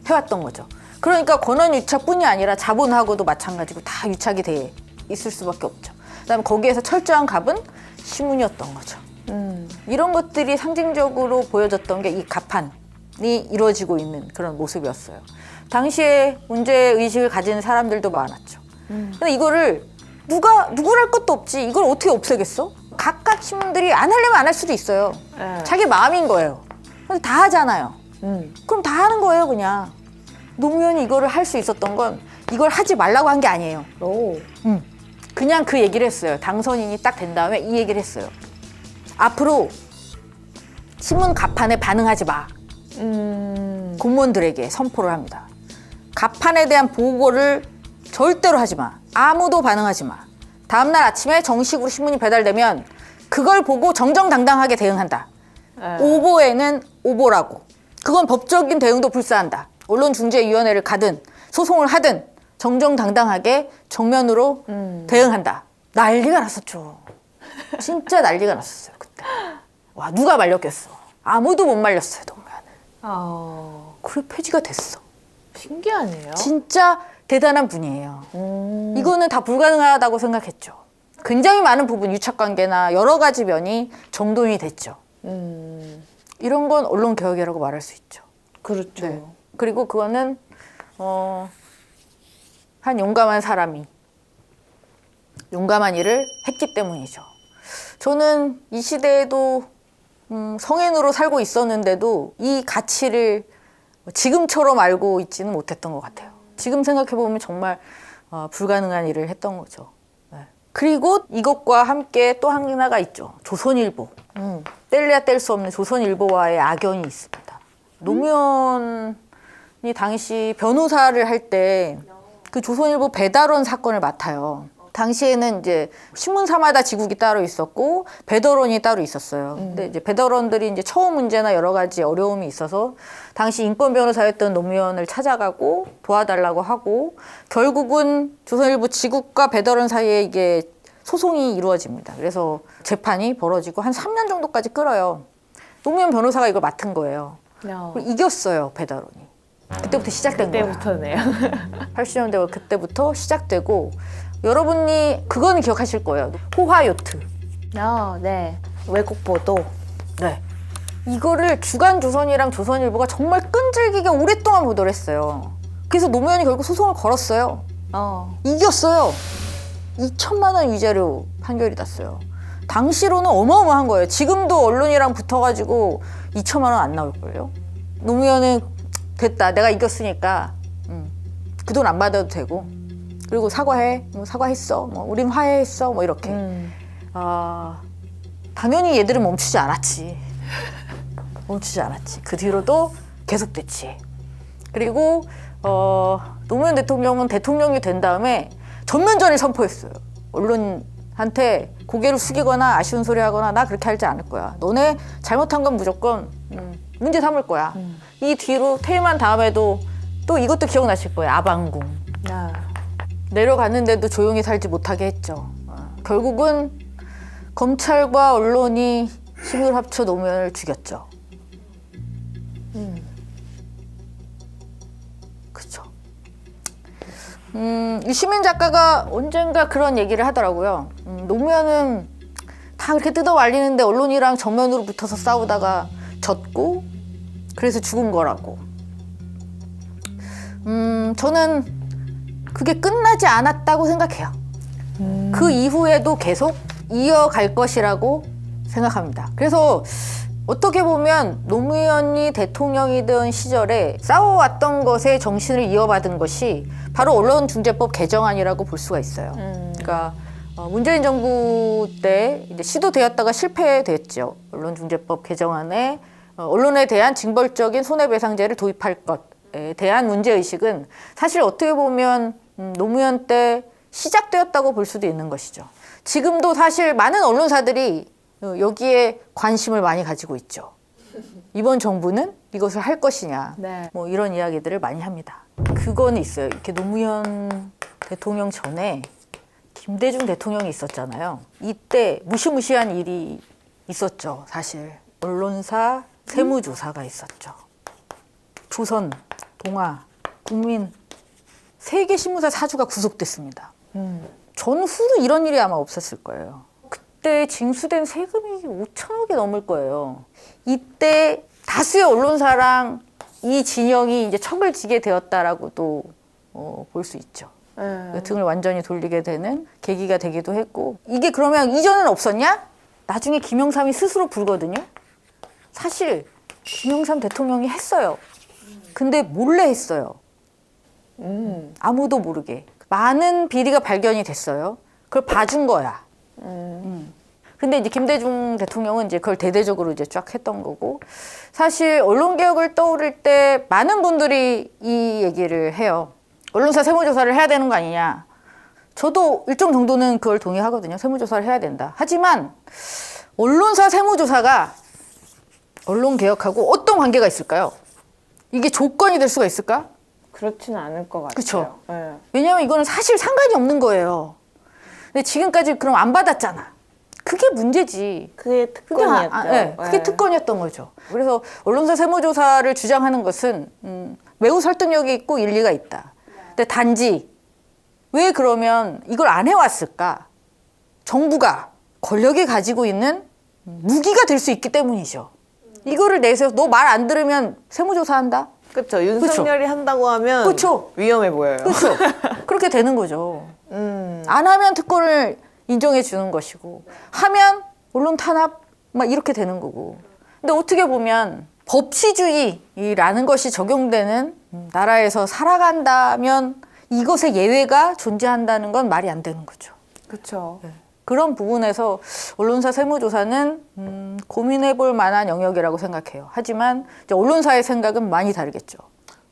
해왔던 거죠. 그러니까 권한 유착뿐이 아니라 자본하고도 마찬가지고 다 유착이 돼 있을 수밖에 없죠. 그다음에 거기에서 철저한 갑은 신문이었던 거죠. 이런 것들이 상징적으로 보여졌던 게 이 가판이 이루어지고 있는 그런 모습이었어요. 당시에 문제의식을 가진 사람들도 많았죠. 근데 이거를 누구를 할 것도 없지. 이걸 어떻게 없애겠어? 각각 신문들이 안 하려면 안 할 수도 있어요. 네. 자기 마음인 거예요. 근데 다 하잖아요. 그럼 다 하는 거예요, 그냥. 노무현이 이거를 할 수 있었던 건 이걸 하지 말라고 한 게 아니에요. 오. 그냥 그 얘기를 했어요. 당선인이 딱 된 다음에 이 얘기를 했어요. 앞으로 신문 가판에 반응하지 마. 공무원들에게 선포를 합니다. 가판에 대한 보고를 절대로 하지 마. 아무도 반응하지 마. 다음날 아침에 정식으로 신문이 배달되면 그걸 보고 정정당당하게 대응한다. 오보에는 오보라고. 그건 법적인 대응도 불사한다. 언론중재위원회를 가든 소송을 하든 정정당당하게 정면으로 대응한다. 난리가 났었죠. 진짜 난리가 났었어요, 그때. 와, 누가 말렸겠어. 아무도 못 말렸어요, 노무현을. 그래, 폐지가 됐어. 신기하네요. 진짜 대단한 분이에요. 이거는 다 불가능하다고 생각했죠. 굉장히 많은 부분, 유착관계나 여러 가지 면이 정돈이 됐죠. 이런 건 언론개혁이라고 말할 수 있죠. 그렇죠. 네. 그리고 그거는 한 용감한 사람이 용감한 일을 했기 때문이죠. 저는 이 시대에도 성인으로 살고 있었는데도 이 가치를 지금처럼 알고 있지는 못했던 것 같아요. 지금 생각해보면 정말 불가능한 일을 했던 거죠. 네. 그리고 이것과 함께 또 하나가 있죠. 조선일보. 뗄래야 뗄 수 없는 조선일보와의 악연이 있습니다. 노무현이 당시 변호사를 할 때 그 조선일보 배달원 사건을 맡아요. 당시에는 이제 신문사마다 지국이 따로 있었고 배달원이 따로 있었어요. 근데 이제 배달원들이 이제 처우 문제나 여러 가지 어려움이 있어서 당시 인권 변호사였던 노무현을 찾아가고 도와달라고 하고 결국은 조선일보 지국과 배달원 사이에 이게 소송이 이루어집니다. 그래서 재판이 벌어지고 한 3년 정도까지 끌어요. 노무현 변호사가 이걸 맡은 거예요. 그리고 이겼어요, 배달원이. 그때부터 시작된 거예요. 그때부터네요. 80년대 그때부터 시작되고 여러분이 그건 기억하실 거예요. 호화 요트. 네. 외국 보도. 네. 이거를 주간조선이랑 조선일보가 정말 끈질기게 오랫동안 보도를 했어요. 그래서 노무현이 결국 소송을 걸었어요. 이겼어요. 2천만 원 위자료 판결이 났어요. 당시로는 어마어마한 거예요. 지금도 언론이랑 붙어가지고 2천만 원 안 나올걸요. 노무현은 됐다. 내가 이겼으니까 그 돈 안 받아도 되고 그리고 사과해. 뭐 사과했어. 뭐 우린 화해했어. 뭐 이렇게. 당연히 얘들은 멈추지 않았지. 멈추지 않았지. 그 뒤로도 계속됐지. 그리고 노무현 대통령은 대통령이 된 다음에 전면전을 선포했어요. 언론한테 고개를 숙이거나 아쉬운 소리 하거나 나 그렇게 하지 않을 거야. 너네 잘못한 건 무조건 문제 삼을 거야. 이 뒤로 퇴임한 다음에도 또 이것도 기억나실 거예요. 아방궁. 내려갔는데도 조용히 살지 못하게 했죠. 결국은 검찰과 언론이 힘을 합쳐 노무현을 죽였죠. 그쵸. 이 시민 작가가 언젠가 그런 얘기를 하더라고요. 노무현은 다 그렇게 뜯어 말리는데 언론이랑 정면으로 붙어서 싸우다가 졌고 그래서 죽은 거라고. 저는 그게 끝나지 않았다고 생각해요. 그 이후에도 계속 이어갈 것이라고 생각합니다. 그래서 어떻게 보면 노무현이 대통령이던 시절에 싸워왔던 것의 정신을 이어받은 것이 바로 언론중재법 개정안이라고 볼 수가 있어요. 그러니까 문재인 정부 때 이제 시도되었다가 실패됐죠. 언론중재법 개정안에 언론에 대한 징벌적인 손해배상제를 도입할 것에 대한 문제의식은 사실 어떻게 보면 노무현 때 시작되었다고 볼 수도 있는 것이죠. 지금도 사실 많은 언론사들이 여기에 관심을 많이 가지고 있죠. 이번 정부는 이것을 할 것이냐, 네. 뭐 이런 이야기들을 많이 합니다. 그건 있어요. 이렇게 노무현 대통령 전에 김대중 대통령이 있었잖아요. 이때 무시무시한 일이 있었죠. 사실 언론사 세무조사가 있었죠. 조선, 동아, 국민 세 개 신문사 사주가 구속됐습니다. 전후로 이런 일이 아마 없었을 거예요. 그때 징수된 세금이 5천억이 넘을 거예요. 이때 다수의 언론사랑 이 진영이 이제 척을 지게 되었다라고도 볼 수 있죠. 등을 완전히 돌리게 되는 계기가 되기도 했고, 이게 그러면 이전엔 없었냐? 나중에 김영삼이 스스로 불거든요. 사실 김영삼 대통령이 했어요. 근데 몰래 했어요. 아무도 모르게. 많은 비리가 발견이 됐어요. 그걸 봐준 거야. 근데 이제 김대중 대통령은 이제 그걸 대대적으로 이제 쫙 했던 거고, 사실 언론개혁을 떠오를 때 많은 분들이 이 얘기를 해요. 언론사 세무조사를 해야 되는 거 아니냐. 저도 일정 정도는 그걸 동의하거든요. 세무조사를 해야 된다. 하지만 언론사 세무조사가 언론개혁하고 어떤 관계가 있을까요? 이게 조건이 될 수가 있을까? 그렇지는 않을 것 같아요. 그쵸. 네. 왜냐하면 이거는 사실 상관이 없는 거예요. 근데 지금까지 그럼 안 받았잖아. 그게 문제지. 그게 특권이었죠. 네, 그게 특권이었던 거죠. 그래서 언론사 세무조사를 주장하는 것은 매우 설득력이 있고 일리가 있다. 근데 단지 왜 그러면 이걸 안 해왔을까? 정부가 권력이 가지고 있는 무기가 될 수 있기 때문이죠. 이거를 내세워서 너 말 안 들으면 세무조사한다? 그렇죠. 윤석열이 한다고 하면 그쵸. 위험해 보여요. 그렇죠. 그렇게 되는 거죠. 안 하면 특권을 인정해 주는 것이고, 하면 언론 탄압 막 이렇게 되는 거고. 근데 어떻게 보면 법치주의라는 것이 적용되는 나라에서 살아간다면 이것의 예외가 존재한다는 건 말이 안 되는 거죠. 그렇죠. 그런 부분에서 언론사 세무조사는 고민해 볼 만한 영역이라고 생각해요. 하지만 이제 언론사의 생각은 많이 다르겠죠.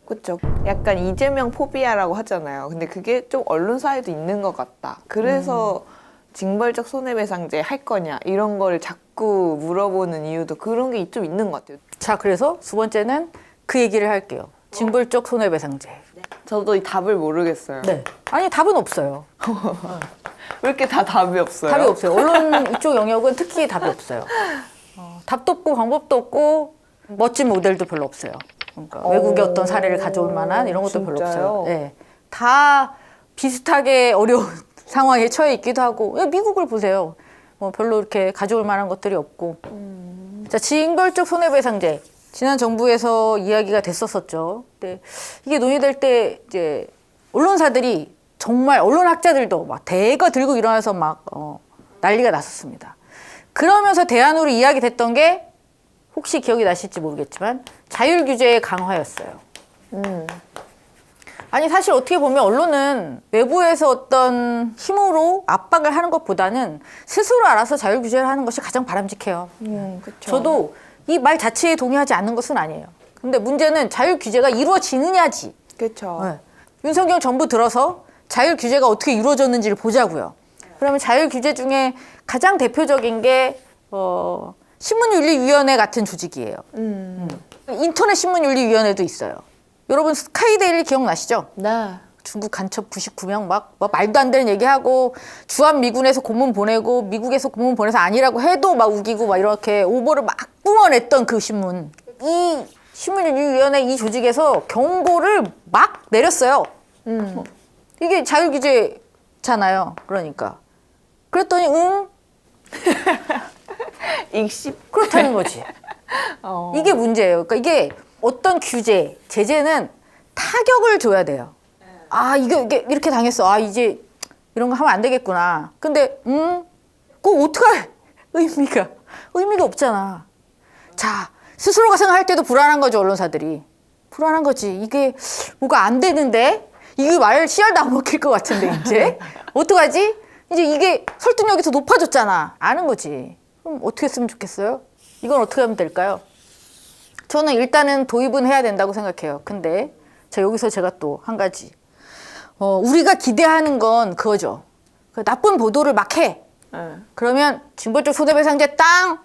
그렇죠. 약간 이재명 포비아라고 하잖아요. 근데 그게 좀 언론사에도 있는 것 같다. 그래서 징벌적 손해배상제 할 거냐 이런 걸 자꾸 물어보는 이유도 그런 게 좀 있는 것 같아요. 자, 그래서 두 번째는 그 얘기를 할게요. 징벌적 손해배상제. 저도 이 답을 모르겠어요. 네. 아니, 답은 없어요. 왜 이렇게 다 답이 없어요? 답이 없어요. 언론 이쪽 영역은 특히 답이 없어요. 답도 없고 방법도 없고 멋진 모델도 별로 없어요. 그러니까 외국의 어떤 사례를 가져올 만한 이런 것도 별로 진짜요? 없어요. 네. 다 비슷하게 어려운 상황에 처해 있기도 하고, 미국을 보세요. 뭐 별로 이렇게 가져올 만한 것들이 없고. 자, 징벌적 손해배상제. 지난 정부에서 이야기가 됐었었죠. 근데 이게 논의될 때 이제 언론사들이 정말 언론학자들도 막 대거 들고 일어나서 막 난리가 났었습니다. 그러면서 대안으로 이야기됐던 게 혹시 기억이 나실지 모르겠지만 자율 규제의 강화였어요. 아니 사실 어떻게 보면 언론은 외부에서 어떤 힘으로 압박을 하는 것보다는 스스로 알아서 자율 규제를 하는 것이 가장 바람직해요. 그쵸. 저도 이 말 자체에 동의하지 않는 것은 아니에요. 근데 문제는 자율 규제가 이루어지느냐지. 그쵸. 네. 윤석열 정부 들어서 자율 규제가 어떻게 이루어졌는지를 보자고요. 그러면 자율 규제 중에 가장 대표적인 게 신문윤리위원회 같은 조직이에요. 인터넷 신문윤리위원회도 있어요. 여러분 스카이데일리 기억나시죠? 네. 중국 간첩 99명 막 말도 안 되는 얘기하고 주한미군에서 고문 보내고 미국에서 고문 보내서 아니라고 해도 막 우기고 막 이렇게 오보를 막 뿜어냈던 그 신문. 이 신문윤리위원회 이 조직에서 경고를 막 내렸어요. 이게 자율규제잖아요. 그러니까. 그랬더니 익십. 그렇다는 거지. 이게 문제예요. 그러니까 이게 어떤 규제, 제재는 타격을 줘야 돼요. 아, 이게 이렇게 당했어. 아, 이제 이런 거 하면 안 되겠구나. 근데, 그거 어떡할 의미가 없잖아. 자, 스스로가 생각할 때도 불안한 거죠, 언론사들이. 불안한 거지. 이게 뭐가 안 되는데? 이게 말 씨알도 안 먹힐 것 같은데, 이제? 어떡하지? 이제 이게 설득력이 더 높아졌잖아. 아는 거지. 그럼 어떻게 했으면 좋겠어요? 이건 어떻게 하면 될까요? 저는 일단은 도입은 해야 된다고 생각해요. 근데 여기서 제가 또 한 가지. 우리가 기대하는 건 그거죠. 그 나쁜 보도를 막 해. 그러면 징벌적 손해배상제 땅!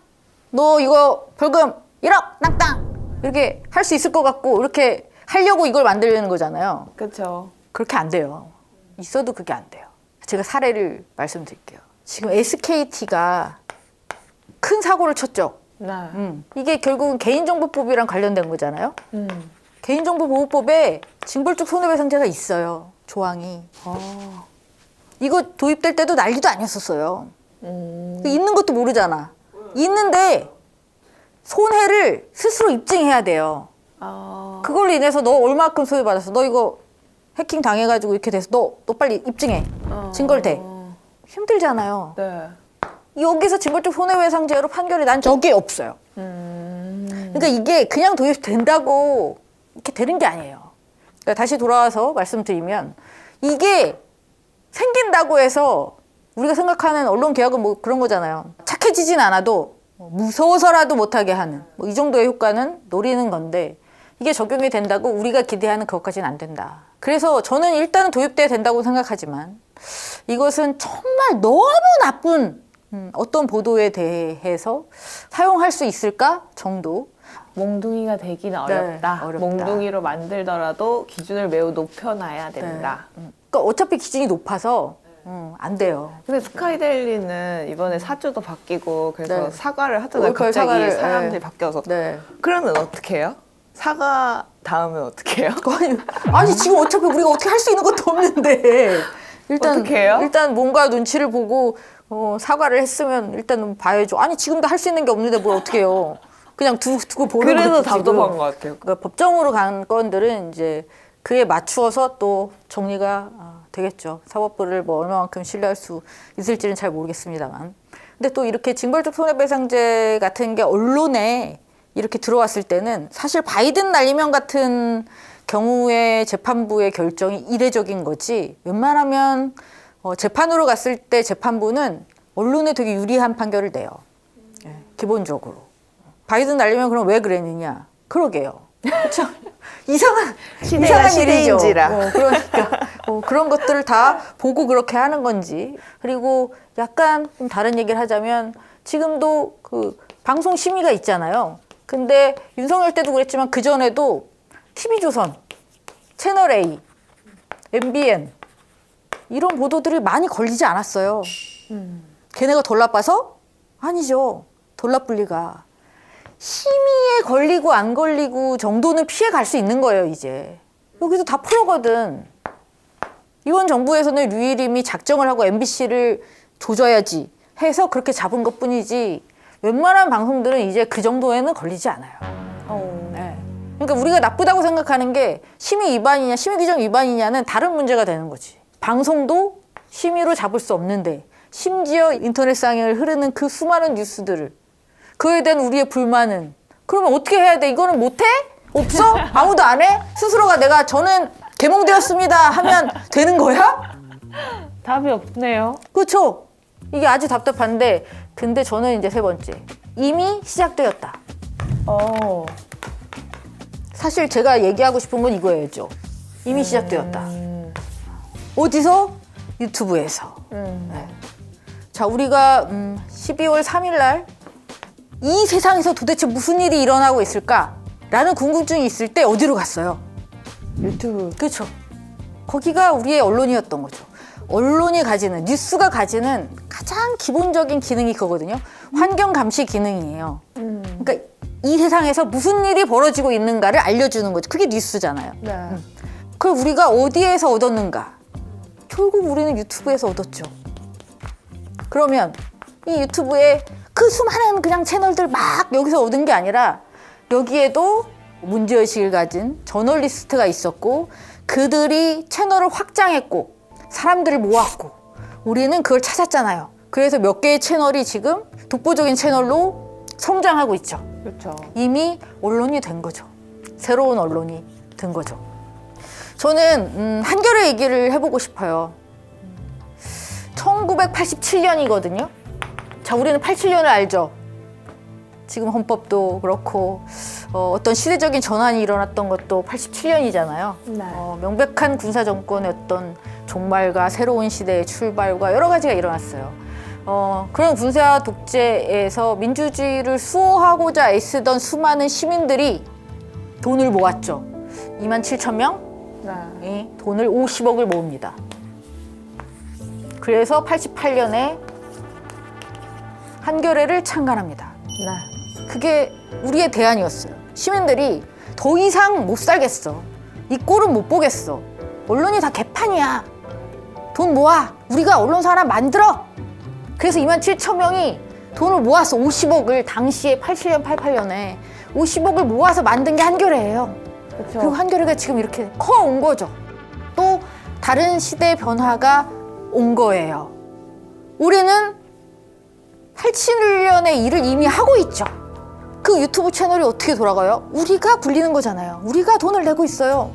너 이거 벌금 1억 땅땅! 이렇게 할 수 있을 것 같고 이렇게 하려고 이걸 만들려는 거잖아요. 그쵸. 그렇게 안 돼요. 있어도 그게 안 돼요. 제가 사례를 말씀드릴게요. 지금 SKT가 큰 사고를 쳤죠. 네. 이게 결국은 개인정보법이랑 관련된 거잖아요. 개인정보보호법에 징벌적 손해배상제가 있어요. 조항이. 이거 도입될 때도 난리도 아니었었어요. 있는 것도 모르잖아. 있는데 손해를 스스로 입증해야 돼요. 그걸로 인해서 너 얼마큼 소외받았어. 너 이거 해킹 당해가지고 이렇게 돼서 너 빨리 입증해. 증거를 대. 힘들잖아요. 네. 여기서 징벌적 손해배상제로 판결이 난 적이 없어요. 그러니까 이게 그냥 도입된다고 이렇게 되는 게 아니에요. 그러니까 다시 돌아와서 말씀드리면 이게 생긴다고 해서 우리가 생각하는 언론 개혁은 뭐 그런 거잖아요. 착해지진 않아도 무서워서라도 못하게 하는 뭐 이 정도의 효과는 노리는 건데 이게 적용이 된다고 우리가 기대하는 그것까지는 안 된다. 그래서 저는 일단은 도입돼야 된다고 생각하지만 이것은 정말 너무 나쁜 어떤 보도에 대해서 사용할 수 있을까 정도. 몽둥이가 되기는 어렵다. 어렵다. 몽둥이로 만들더라도 기준을 매우 높여놔야 된다. 그러니까 어차피 기준이 높아서 안 돼요. 근데 스카이데일리는 이번에 사주도 바뀌고 그래서 네. 사과를 하잖아요. 올컬 갑자기 사과를, 사람들이 바뀌어서. 네. 그러면 어떻게 해요? 사과 다음에 어떻게 해요? 아니 지금 어차피 우리가 어떻게 할 수 있는 것도 없는데 어떻게 해요? 일단 뭔가 눈치를 보고 사과를 했으면 일단 봐야죠. 아니 지금도 할 수 있는 게 없는데 뭘 어떻게 해요? 그냥 두고 보는 거지. 그래서 답답한 것 같아요. 그러니까 법정으로 간 건들은 이제 그에 맞추어서 또 정리가 되겠죠. 사법부를 뭐 얼마만큼 신뢰할 수 있을지는 잘 모르겠습니다만. 근데 또 이렇게 징벌적 손해배상제 같은 게 언론에 이렇게 들어왔을 때는 사실 바이든 날리면 같은 경우에 재판부의 결정이 이례적인 거지 웬만하면 재판으로 갔을 때 재판부는 언론에 되게 유리한 판결을 내요. 기본적으로. 바이든 날리면 그럼 왜 그랬느냐? 그러게요. 그렇죠? 이상한 일이죠. 시대인지라. 그러니까 그런 것들을 다 보고 그렇게 하는 건지. 그리고 약간 좀 다른 얘기를 하자면 지금도 그 방송 심의가 있잖아요. 근데 윤석열 때도 그랬지만 그 전에도 TV조선, 채널A, MBN 이런 보도들이 많이 걸리지 않았어요. 걔네가 덜 나빠서? 아니죠. 덜 나쁠 리가. 심의에 걸리고 안 걸리고 정도는 피해 갈 수 있는 거예요, 이제. 여기서 다 프로거든. 이번 정부에서는 류일임이 작정을 하고 MBC를 조져야지 해서 그렇게 잡은 것뿐이지 웬만한 방송들은 이제 그 정도에는 걸리지 않아요. 네. 그러니까 우리가 나쁘다고 생각하는 게 심의 위반이냐 심의 규정 위반이냐는 다른 문제가 되는 거지. 방송도 심의로 잡을 수 없는데 심지어 인터넷상에 흐르는 그 수많은 뉴스들을 그에 대한 우리의 불만은 그러면 어떻게 해야 돼? 이거는 못해? 없어? 아무도 안 해? 스스로가 내가 저는 개몽되었습니다 하면 되는 거야? 답이 없네요. 그렇죠? 이게 아주 답답한데 근데 저는 이제 세 번째 이미 시작되었다. 사실 제가 얘기하고 싶은 건 이거예요. 이미 시작되었다. 어디서? 유튜브에서. 네. 자, 우리가 12월 3일 날 이 세상에서 도대체 무슨 일이 일어나고 있을까라는 궁금증이 있을 때 어디로 갔어요? 유튜브. 그렇죠. 거기가 우리의 언론이었던 거죠. 언론이 가지는, 뉴스가 가지는 가장 기본적인 기능이 그거거든요. 환경 감시 기능이에요. 그러니까 이 세상에서 무슨 일이 벌어지고 있는가를 알려주는 거죠. 그게 뉴스잖아요. 네. 그걸 우리가 어디에서 얻었는가? 결국 우리는 유튜브에서 얻었죠. 그러면 이 유튜브에 그 수많은 그냥 채널들 막 여기서 얻은 게 아니라 여기에도 문제의식을 가진 저널리스트가 있었고 그들이 채널을 확장했고 사람들을 모았고 우리는 그걸 찾았잖아요. 그래서 몇 개의 채널이 지금 독보적인 채널로 성장하고 있죠. 그렇죠. 이미 언론이 된 거죠. 새로운 언론이 된 거죠. 저는 한겨레 얘기를 해보고 싶어요. 1987년이거든요. 자, 우리는 87년을 알죠. 지금 헌법도 그렇고 어떤 시대적인 전환이 일어났던 것도 87년이잖아요. 네. 명백한 군사정권의 어떤 종말과 새로운 시대의 출발과 여러 가지가 일어났어요. 그런 군사 독재에서 민주주의를 수호하고자 애쓰던 수많은 시민들이 돈을 모았죠. 27,000명이 네. 돈을 50억을 모읍니다. 그래서 88년에 한겨레를 창간합니다. 네. 그게 우리의 대안이었어요. 시민들이 더 이상 못 살겠어. 이 꼴은 못 보겠어. 언론이 다 개판이야. 돈 모아. 우리가 언론사 하나 만들어. 그래서 27,000명이 돈을 모았어. 50억을 당시에 87년, 88년에 50억을 모아서 만든 게 한겨레예요. 그렇죠. 그리고 한겨레가 지금 이렇게 커온 거죠. 또 다른 시대의 변화가 온 거예요. 우리는 87년의 일을 이미 하고 있죠. 그 유튜브 채널이 어떻게 돌아가요? 우리가 굴리는 거잖아요. 우리가 돈을 내고 있어요.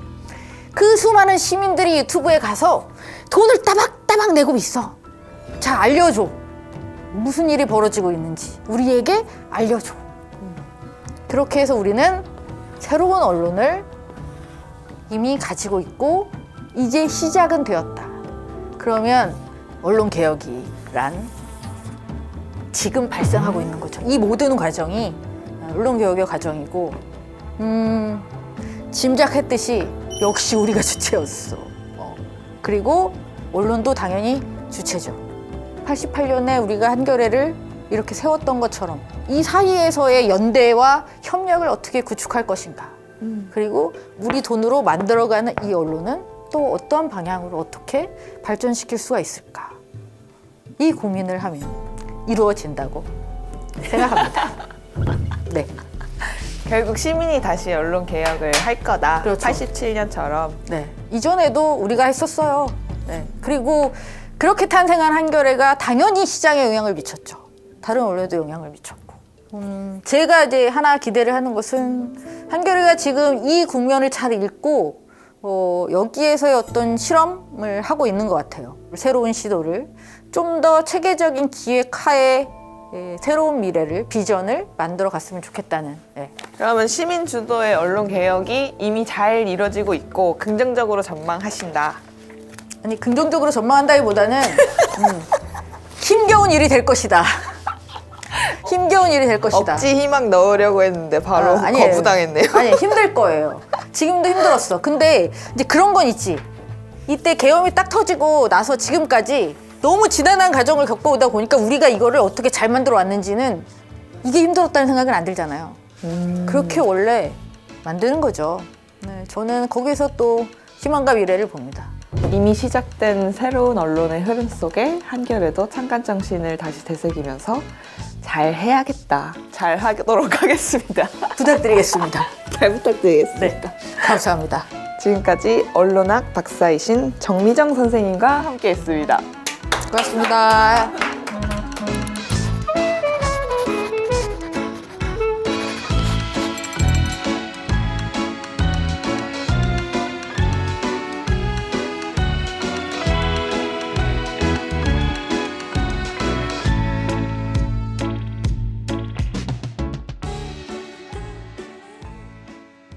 그 수많은 시민들이 유튜브에 가서 돈을 따박따박 내고 있어. 자, 알려줘. 무슨 일이 벌어지고 있는지 우리에게 알려줘. 그렇게 해서 우리는 새로운 언론을 이미 가지고 있고 이제 시작은 되었다. 그러면 언론개혁이란 지금 발생하고 있는 거죠. 이 모든 과정이 언론개혁의 과정이고 짐작했듯이 역시 우리가 주체였어. 그리고 언론도 당연히 주체죠. 88년에 우리가 한겨레를 이렇게 세웠던 것처럼 이 사이에서의 연대와 협력을 어떻게 구축할 것인가. 그리고 우리 돈으로 만들어가는 이 언론은 또 어떠한 방향으로 어떻게 발전시킬 수가 있을까. 이 고민을 하면 이루어진다고 생각합니다. 네. 결국 시민이 다시 언론 개혁을 할 거다. 그렇죠. 87년처럼. 네. 이전에도 우리가 했었어요. 네. 그리고 그렇게 탄생한 한겨레가 당연히 시장에 영향을 미쳤죠. 다른 언론에도 영향을 미쳤고. 제가 이제 하나 기대를 하는 것은 한겨레가 지금 이 국면을 잘 읽고 여기에서의 어떤 실험을 하고 있는 것 같아요. 새로운 시도를 좀 더 체계적인 기획하에 새로운 미래를, 비전을 만들어 갔으면 좋겠다는. 네. 그러면 시민 주도의 언론 개혁이 이미 잘 이루어지고 있고 긍정적으로 전망하신다. 아니, 긍정적으로 전망한다기보다는 힘겨운 일이 될 것이다. 힘겨운 일이 될 것이다. 억지 희망 넣으려고 했는데 바로 아니에요. 거부당했네요. 아니, 힘들 거예요. 지금도 힘들었어. 근데 이제 그런 건 있지. 이때 계엄이 딱 터지고 나서 지금까지 너무 지난한 과정을 겪어오다 보니까 우리가 이거를 어떻게 잘 만들어 왔는지는 이게 힘들었다는 생각은 안 들잖아요. 그렇게 원래 만드는 거죠. 네, 저는 거기서 또 희망과 미래를 봅니다. 이미 시작된 새로운 언론의 흐름 속에 한겨레도 창간 정신을 다시 되새기면서 잘 해야겠다. 잘 하도록 하겠습니다. 부탁드리겠습니다. 잘 부탁드리겠습니다. 감사합니다. 지금까지 언론학 박사이신 정미정 선생님과 함께했습니다. 고맙습니다.